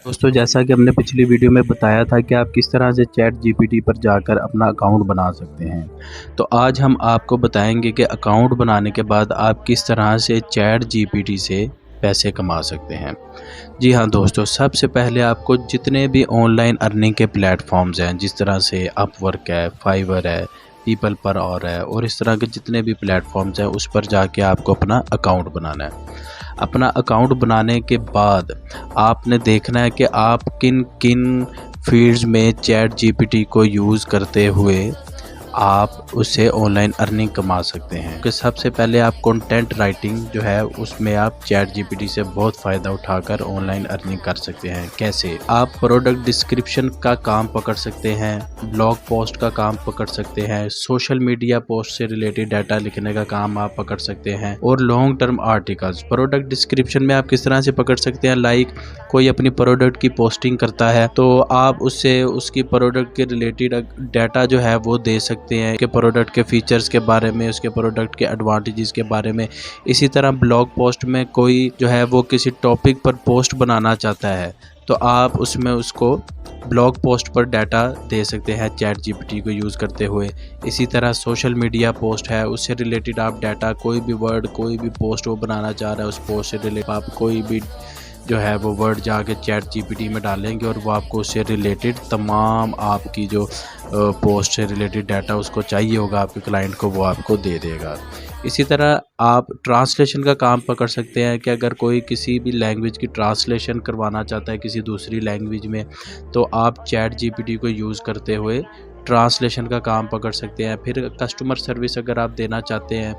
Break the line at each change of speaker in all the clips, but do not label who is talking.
दोस्तों, जैसा कि हमने पिछली वीडियो में बताया था कि आप किस तरह से चैट जीपीटी पर जाकर अपना अकाउंट बना सकते हैं। तो आज हम आपको बताएंगे कि अकाउंट बनाने के बाद आप किस तरह से चैट जीपीटी से पैसे कमा सकते हैं। जी हाँ दोस्तों, सबसे पहले आपको जितने भी ऑनलाइन अर्निंग के प्लेटफॉर्म्स हैं, जिस तरह से अपवर्क है, फाइवर है, पीपल पर और इस तरह के जितने भी प्लेटफॉर्म्स हैं उस पर जाके आपको अपना अकाउंट बनाना है। अपना अकाउंट बनाने के बाद आपने देखना है कि आप किन किन फील्ड्स में चैट जीपीटी को यूज़ करते हुए आप उससे ऑनलाइन अर्निंग कमा सकते हैं। कि सबसे पहले आप कंटेंट राइटिंग जो है उसमें आप चैट जीपीटी से बहुत फ़ायदा उठाकर ऑनलाइन अर्निंग कर सकते हैं। कैसे? आप प्रोडक्ट डिस्क्रिप्शन का काम पकड़ सकते हैं, ब्लॉग पोस्ट का काम पकड़ सकते हैं, सोशल मीडिया पोस्ट से रिलेटेड डाटा लिखने का काम आप पकड़ सकते हैं और long term articles. Product description में आप किस तरह से पकड़ सकते हैं, लाइक कोई अपनी प्रोडक्ट की पोस्टिंग करता है तो आप उससे उसकी प्रोडक्ट के रिलेटेड डाटा जो है वो दे सकते हैं कि प्रोडक्ट के फीचर्स के बारे में, उसके प्रोडक्ट के एडवांटेजेस के बारे में। इसी तरह ब्लॉग पोस्ट में कोई जो है वो किसी टॉपिक पर पोस्ट बनाना चाहता है तो आप उसमें उसको ब्लॉग पोस्ट पर डाटा दे सकते हैं चैट जीपीटी को यूज़ करते हुए। इसी तरह सोशल मीडिया पोस्ट है, उससे रिलेटेड आप डाटा, कोई भी वर्ड, कोई भी पोस्ट वो बनाना चाह रहा है, उस पोस्ट से रिलेटेड आप कोई भी जो है वो वर्ड जाके चैट जीपीटी में डालेंगे और वो आपको उससे रिलेटेड तमाम आपकी जो पोस्ट से रिलेटेड डाटा उसको चाहिए होगा आपके क्लाइंट को, वो आपको दे देगा। इसी तरह आप ट्रांसलेशन का काम पकड़ सकते हैं कि अगर कोई किसी भी लैंग्वेज की ट्रांसलेशन करवाना चाहता है किसी दूसरी लैंग्वेज में तो आप चैट जीपीटी को यूज़ करते हुए ट्रांसलेशन का काम पकड़ सकते हैं। फिर कस्टमर सर्विस अगर आप देना चाहते हैं,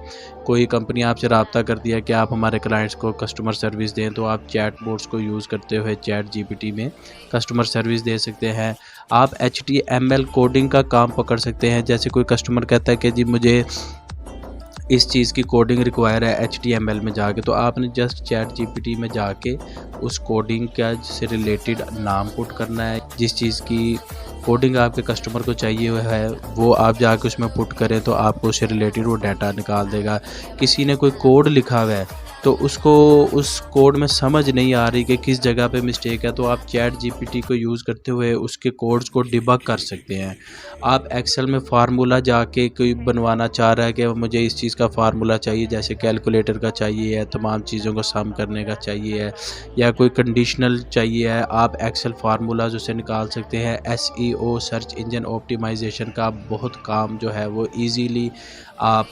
कोई कंपनी आपसे रब्ता कर दिया कि आप हमारे क्लाइंट्स को कस्टमर सर्विस दें, तो आप चैट बोट्स को यूज़ करते हुए चैट जीपीटी में कस्टमर सर्विस दे सकते हैं। आप HTML कोडिंग का काम पकड़ सकते हैं। जैसे कोई कस्टमर कहता है कि जी मुझे इस चीज़ की कोडिंग रिक्वायर है HTML में जाके, तो आपने जस्ट चैट जीपीटी में जाके उस कोडिंग का से रिलेटेड नाम पुट करना है। जिस चीज़ की कोडिंग आपके कस्टमर को चाहिए है वो आप जाके उसमें पुट करें तो आपको उससे रिलेटेड वो डाटा निकाल देगा। किसी ने कोई कोड लिखा हुआ है तो उसको उस कोड में समझ नहीं आ रही कि किस जगह पे मिस्टेक है, तो आप चैट जीपीटी को यूज़ करते हुए उसके कोड्स को डिबग कर सकते हैं। आप एक्सेल में फार्मूला जाके कोई बनवाना चाह रहा है कि मुझे इस चीज़ का फार्मूला चाहिए, जैसे कैलकुलेटर का चाहिए है, तमाम चीज़ों को सम करने का चाहिए है, या कोई कंडीशनल चाहिए है, आप एक्सेल फार्मूलाज उसे निकाल सकते हैं। SEO सर्च इंजन ऑप्टिमाइजेशन का बहुत काम जो है वो ईजीली आप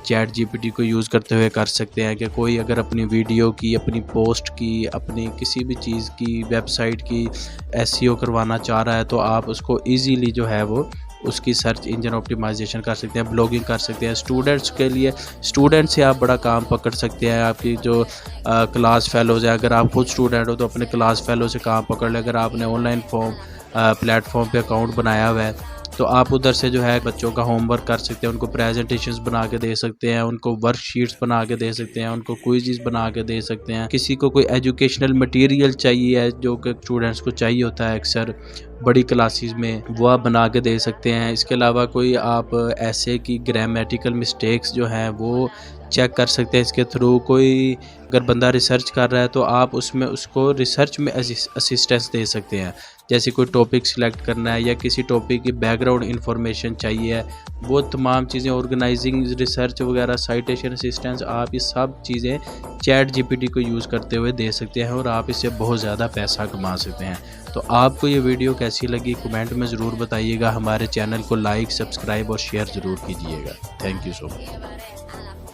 चैट जीपीटी को यूज़ करते हुए कर सकते हैं। कि कोई अगर अपनी वीडियो की, अपनी पोस्ट की, अपनी किसी भी चीज़ की, वेबसाइट की SEO करवाना चाह रहा है तो आप उसको ईजीली जो है वो उसकी सर्च इंजन ऑप्टिमाइजेशन कर सकते हैं, ब्लॉगिंग कर सकते हैं। स्टूडेंट्स के लिए, स्टूडेंट से आप बड़ा काम पकड़ सकते हैं। आपकी जो क्लास फेलोज़ है, अगर आप खुद स्टूडेंट हो तो अपने क्लास फेलो से काम पकड़ लें। अगर आपने ऑनलाइन प्लेटफॉर्म पे अकाउंट बनाया हुआ है तो आप उधर से जो है बच्चों का होमवर्क कर सकते हैं, उनको प्रेजेंटेशंस बना के दे सकते हैं, उनको वर्कशीट्स बना के दे सकते हैं, उनको क्विज़ेस बना के दे सकते हैं। किसी को कोई एजुकेशनल मटेरियल चाहिए है जो कि स्टूडेंट्स को चाहिए होता है अक्सर बड़ी क्लासेस में, वो आप बना के दे सकते हैं। इसके अलावा कोई आप ऐसे की ग्रामेटिकल मिस्टेक्स जो हैं वो चेक कर सकते हैं इसके थ्रू। कोई अगर बंदा रिसर्च कर रहा है तो आप उसमें उसको रिसर्च में असिस्टेंस दे सकते हैं। जैसे कोई टॉपिक सिलेक्ट करना है या किसी टॉपिक की बैकग्राउंड इंफॉर्मेशन चाहिए है, वो तमाम चीज़ें, ऑर्गेनाइजिंग, रिसर्च वगैरह, साइटेशन असिस्टेंस, आप ये सब चीज़ें चैट जीपीटी को यूज़ करते हुए दे सकते हैं और आप इससे बहुत ज़्यादा पैसा कमा सकते हैं। तो आपको ये वीडियो कैसी लगी कमेंट में ज़रूर बताइएगा। हमारे चैनल को लाइक, सब्सक्राइब और शेयर ज़रूर कीजिएगा। Thank you so much.